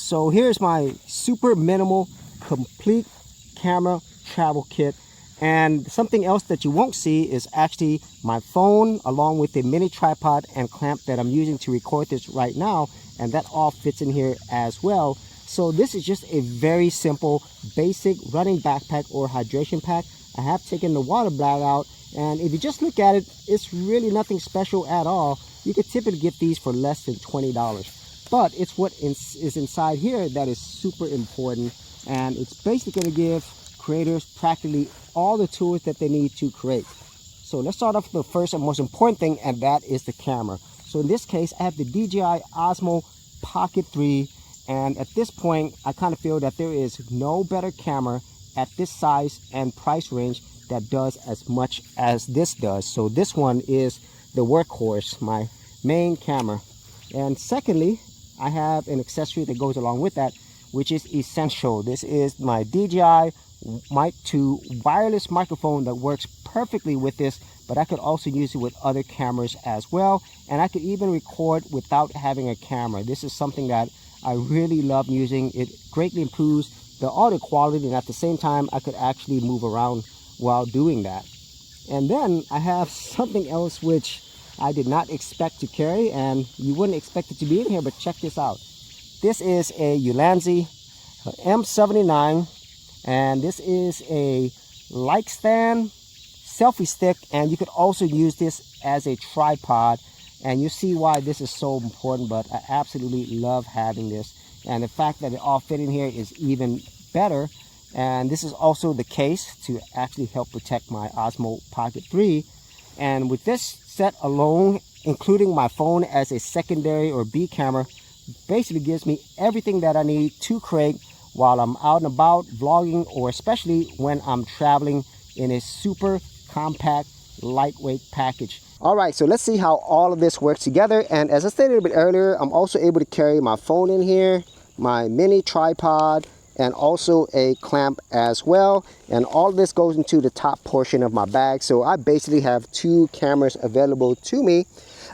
So here's my super minimal complete camera travel kit. And something else that you won't see is actually my phone along with the mini tripod and clamp that I'm using to record this right now, and that all fits in here as well. So this is just a very simple basic running backpack or hydration pack. I have taken the water bag out, and if you just look at it, it's really nothing special at all. You could typically get these for less than $20, but it's what is inside here that is super important, and it's basically going to give creators practically all the tools that they need to create. So let's start off with the first and most important thing, and that is the camera. So in this case, I have the DJI Osmo Pocket 3, and at this point I kind of feel that there is no better camera at this size and price range that does as much as this does. So this one is the workhorse, my main camera. And secondly, I have an accessory that goes along with that, which is essential. This is my DJI Mic 2 wireless microphone that works perfectly with this, but I could also use it with other cameras as well, and I could even record without having a camera. This is something that I really love using. It greatly improves the audio quality, and at the same time I could actually move around while doing that. And then I have something else which I did not expect to carry, and you wouldn't expect it to be in here, but check this out. This is a Ulanzi MT-79, and this is a light stand, selfie stick, and you could also use this as a tripod, and you see why this is so important. But I absolutely love having this, and the fact that it all fit in here is even better. And this is also the case to actually help protect my Osmo Pocket 3. And with this set alone, including my phone as a secondary or B camera, basically gives me everything that I need to create while I'm out and about vlogging, or especially when I'm traveling in a super compact, lightweight package. All right, so let's see how all of this works together. And as I stated a bit earlier, I'm also able to carry my phone in here, my mini tripod, and also a clamp as well. And all of this goes into the top portion of my bag. So I basically have 2 cameras available to me.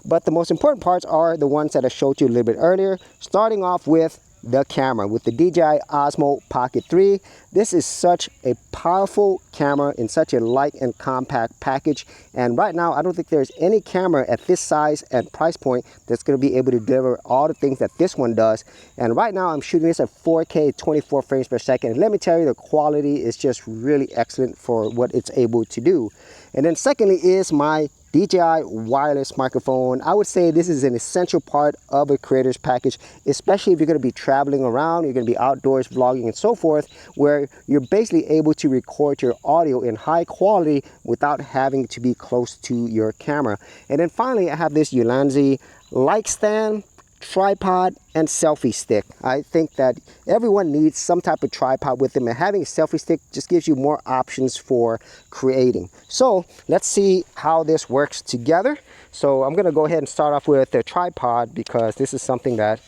But the most important parts are the ones that I showed you a little bit earlier, starting off with the camera with the DJI Osmo Pocket 3. This is such a powerful camera in such a light and compact package, and right now I don't think there's any camera at this size and price point that's going to be able to deliver all the things that this one does. And right now I'm shooting this at 4K 24 frames per second, and let me tell you, the quality is just really excellent for what it's able to do. And then secondly is my DJI wireless microphone. I would say this is an essential part of a creator's package, especially if you're going to be traveling around, you're going to be outdoors vlogging and so forth, where you're basically able to record your audio in high quality without having to be close to your camera. And then finally, I have this Ulanzi light stand, tripod, and selfie stick. I think that everyone needs some type of tripod with them, and having a selfie stick just gives you more options for creating. So let's see how this works together. So I'm going to go ahead and start off with the tripod, because this is something that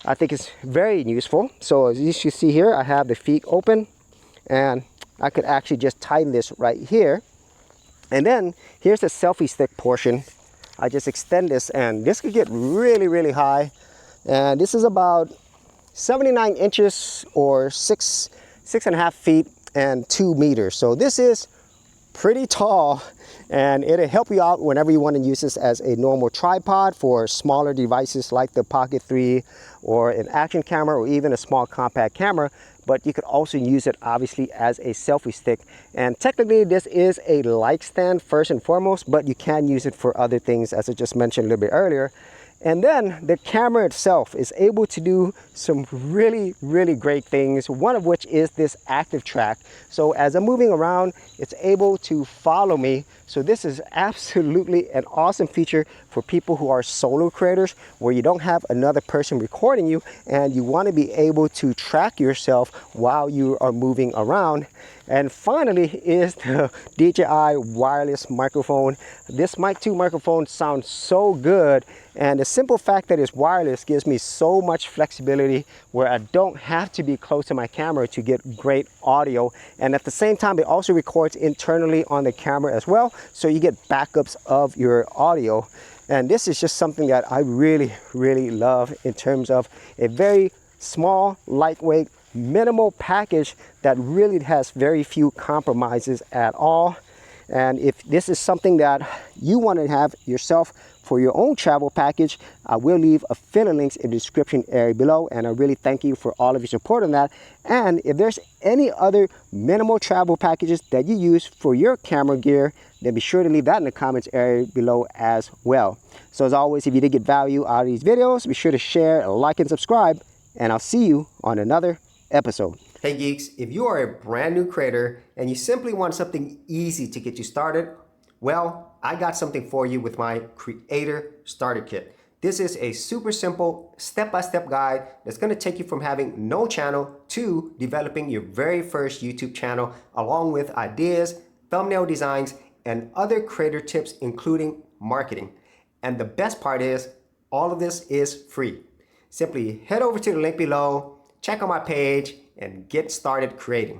I think is very useful. So as you see here, I have the feet open, and I could actually just tighten this right here. And then here's the selfie stick portion. I just extend this, and this could get really, really high. And this is about 79 inches or 6.5 feet and 2 meters. So this is pretty tall, and it'll help you out whenever you want to use this as a normal tripod for smaller devices like the Pocket 3 or an action camera or even a small compact camera. But you could also use it obviously as a selfie stick. And technically this is a light stand first and foremost, but you can use it for other things, as I just mentioned a little bit earlier. And then the camera itself is able to do some really, really great things, one of which is this active track. So as I'm moving around, it's able to follow me. So this is absolutely an awesome feature for people who are solo creators, where you don't have another person recording you and you want to be able to track yourself while you are moving around. And finally is the DJI wireless microphone. This Mic 2 microphone sounds so good, and the simple fact that it's wireless gives me so much flexibility where I don't have to be close to my camera to get great audio. And at the same time, it also records internally on the camera as well, so you get backups of your audio. And this is just something that I really, really love in terms of a very small, lightweight, minimal package that really has very few compromises at all. And if this is something that you want to have yourself for your own travel package, I will leave affiliate links in the description area below, and I really thank you for all of your support on that. And if there's any other minimal travel packages that you use for your camera gear, then be sure to leave that in the comments area below as well. So as always, if you did get value out of these videos, be sure to share, like, and subscribe, and I'll see you on another episode. Hey geeks, if you are a brand new creator and you simply want something easy to get you started, well, I got something for you with my Creator Starter Kit. This is a super simple step-by-step guide that's going to take you from having no channel to developing your very first YouTube channel, along with ideas, thumbnail designs, and other creator tips, including marketing. And the best part is, all of this is free. Simply head over to the link below, check out my page, and get started creating.